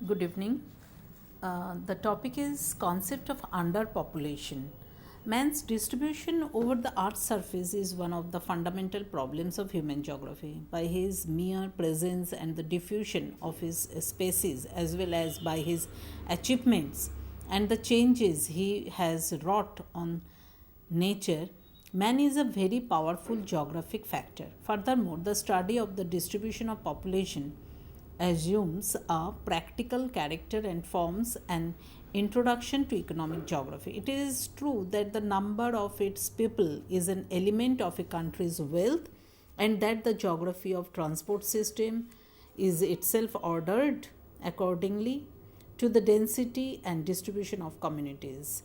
Good evening. The topic is concept of underpopulation. Man's distribution over the Earth's surface is one of the fundamental problems of human geography. By his mere presence and the diffusion of his species, as well as by his achievements and the changes he has wrought on nature, man is a very powerful geographic factor. Furthermore, the study of the distribution of population assumes a practical character and forms an introduction to economic geography. It is true that the number of its people is an element of a country's wealth and that the geography of transport system is itself ordered accordingly to the density and distribution of communities.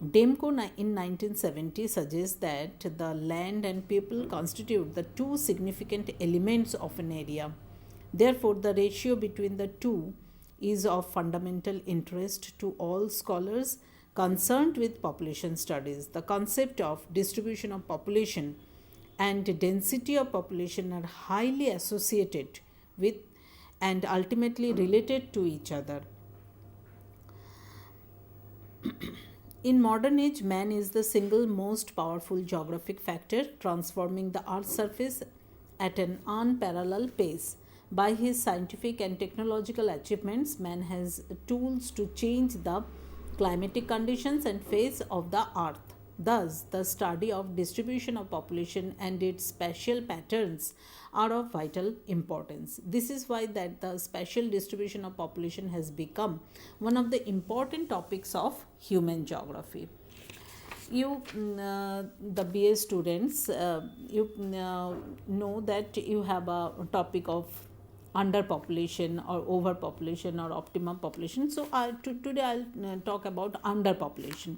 Demko in 1970 suggests that the land and people constitute the two significant elements of an area. Therefore, the ratio between the two is of fundamental interest to all scholars concerned with population studies. The concept of distribution of population and density of population are highly associated with and ultimately related to each other. In modern age, man is the single most powerful geographic factor, transforming the Earth's surface at an unparalleled pace. By his scientific and technological achievements, man has tools to change the climatic conditions and phase of the earth. Thus, the study of distribution of population and its spatial patterns are of vital importance. This is why that the spatial distribution of population has become one of the important topics of human geography. The BA students, know that you have a topic of underpopulation or overpopulation or optimum population. So today I'll talk about underpopulation.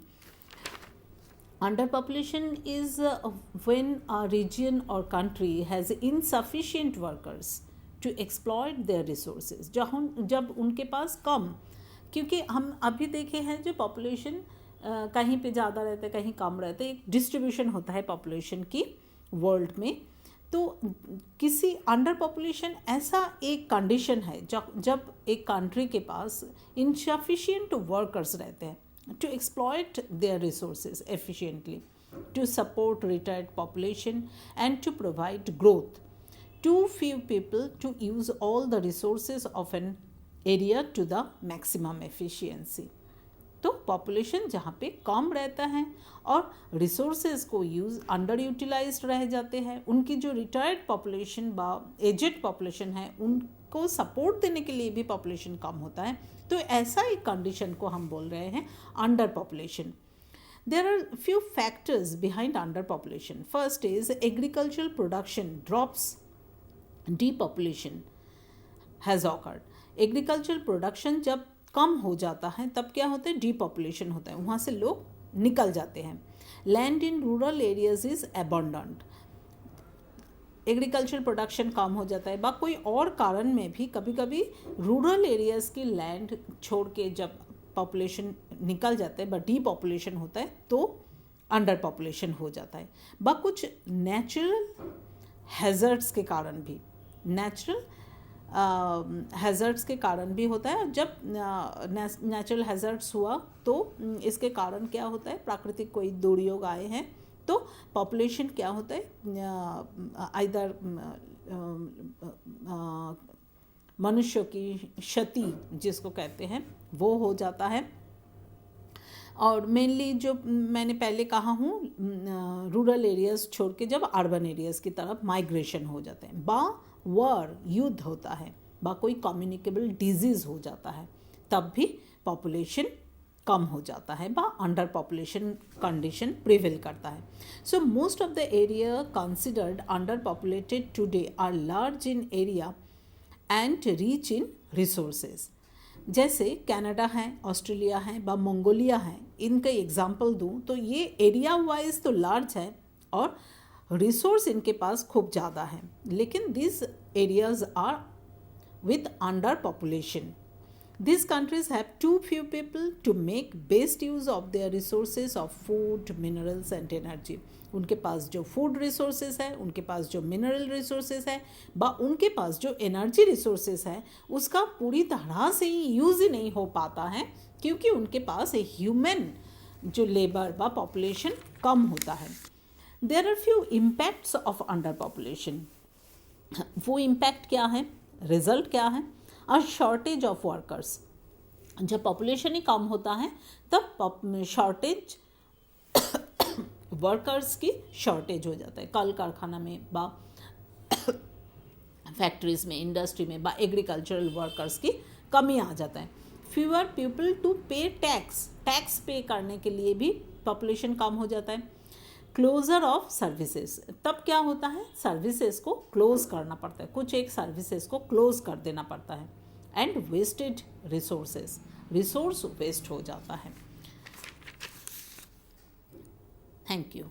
Underpopulation is when a region or country has insufficient workers to exploit their resources. जब उनके पास कम, क्योंकि हम अभी देखे हैं जो population कहीं पे ज़्यादा रहते हैं कहीं कम रहते हैं, एक डिस्ट्रीब्यूशन होता है पॉपुलेशन की वर्ल्ड में. तो किसी अंडर पॉपुलेशन ऐसा एक कंडीशन है जब एक कंट्री के पास इनसफिशिएंट वर्कर्स रहते हैं to exploit their resources efficiently, to support retired population and to provide growth. Too few people to use all the resources of an area to the maximum efficiency. तो population जहाँ पे कम रहता है और resources को use under utilised रह जाते हैं, उनकी जो रिटायर्ड पॉपुलेशन बा एजेड पॉपुलेशन है उनको सपोर्ट देने के लिए भी पॉपुलेशन कम होता है. तो ऐसा एक कंडीशन को हम बोल रहे हैं under population. There are few factors behind underpopulation. First is agricultural production drops, depopulation has occurred. Agricultural production जब कम हो जाता है तब क्या होता है, डीपॉपुलेशन होता है, वहाँ से लोग निकल जाते हैं. Land in rural areas is abundant. Agriculture production कम हो जाता है बा कोई और कारण में भी कभी कभी रूरल एरियाज की लैंड छोड़ के जब पॉपुलेशन निकल जाता है बा डीपॉपुलेशन होता है तो अंडर पॉपुलेशन हो जाता है. बा कुछ नेचुरल हैजर्ड्स के कारण भी, नेचुरल हैज़र्ड्स के कारण भी होता है. जब नेचुरल हैज़र्ड्स हुआ तो इसके कारण क्या होता है, प्राकृतिक कोई दुर्योग आए हैं तो पॉपुलेशन क्या होता है, आइदर मनुष्यों की क्षति जिसको कहते हैं वो हो जाता है. और मेनली जो मैंने पहले कहा हूँ रूरल एरियाज़ छोड़ के जब अर्बन एरियाज़ की तरफ माइग्रेशन हो जाते हैं, बा वॉर युद्ध होता है, बा कोई कम्युनिकेबल डिजीज़ हो जाता है, तब भी पॉपुलेशन कम हो जाता है बा अंडर पॉपुलेशन कंडीशन प्रिवेल करता है. So most of the area considered under populated today are large in area and rich in resources. जैसे कनाडा है, ऑस्ट्रेलिया है, बा मंगोलिया है, इनका एग्जाम्पल दूँ तो ये एरिया वाइज तो लार्ज है और रिसोर्स इनके पास खूब ज़्यादा है, लेकिन this areas are with under population. These countries have too few people to make best use of their resources of food, minerals and energy. उनके पास जो फूड रिसोर्सेज है, उनके पास जो मिनरल रिसोर्सेज है, उनके पास जो एनर्जी रिसोर्सेज है, उसका पूरी तरह से ही यूज़ ही नहीं हो पाता है, क्योंकि उनके पास ह्यूमन जो लेबर व पॉपुलेशन कम होता है. There are few impacts of under population. वो इम्पैक्ट क्या है, रिजल्ट क्या है? A shortage of workers. जब पॉपुलेशन ही कम होता है तब शॉर्टेज वर्कर्स की शॉर्टेज हो जाता है. कल कारखाना में बा फैक्ट्रीज में, इंडस्ट्री में बा एग्रीकल्चरल वर्कर्स की कमी आ जाता है. फ्यूअर पीपल टू पे टैक्स. टैक्स पे करने के लिए भी पॉपुलेशन कम हो जाता है. Closure of services. तब क्या होता है, सर्विसेज को क्लोज करना पड़ता है, कुछ एक सर्विसेज को क्लोज कर देना पड़ता है. And wasted resources. Resource waste हो जाता है. Thank you.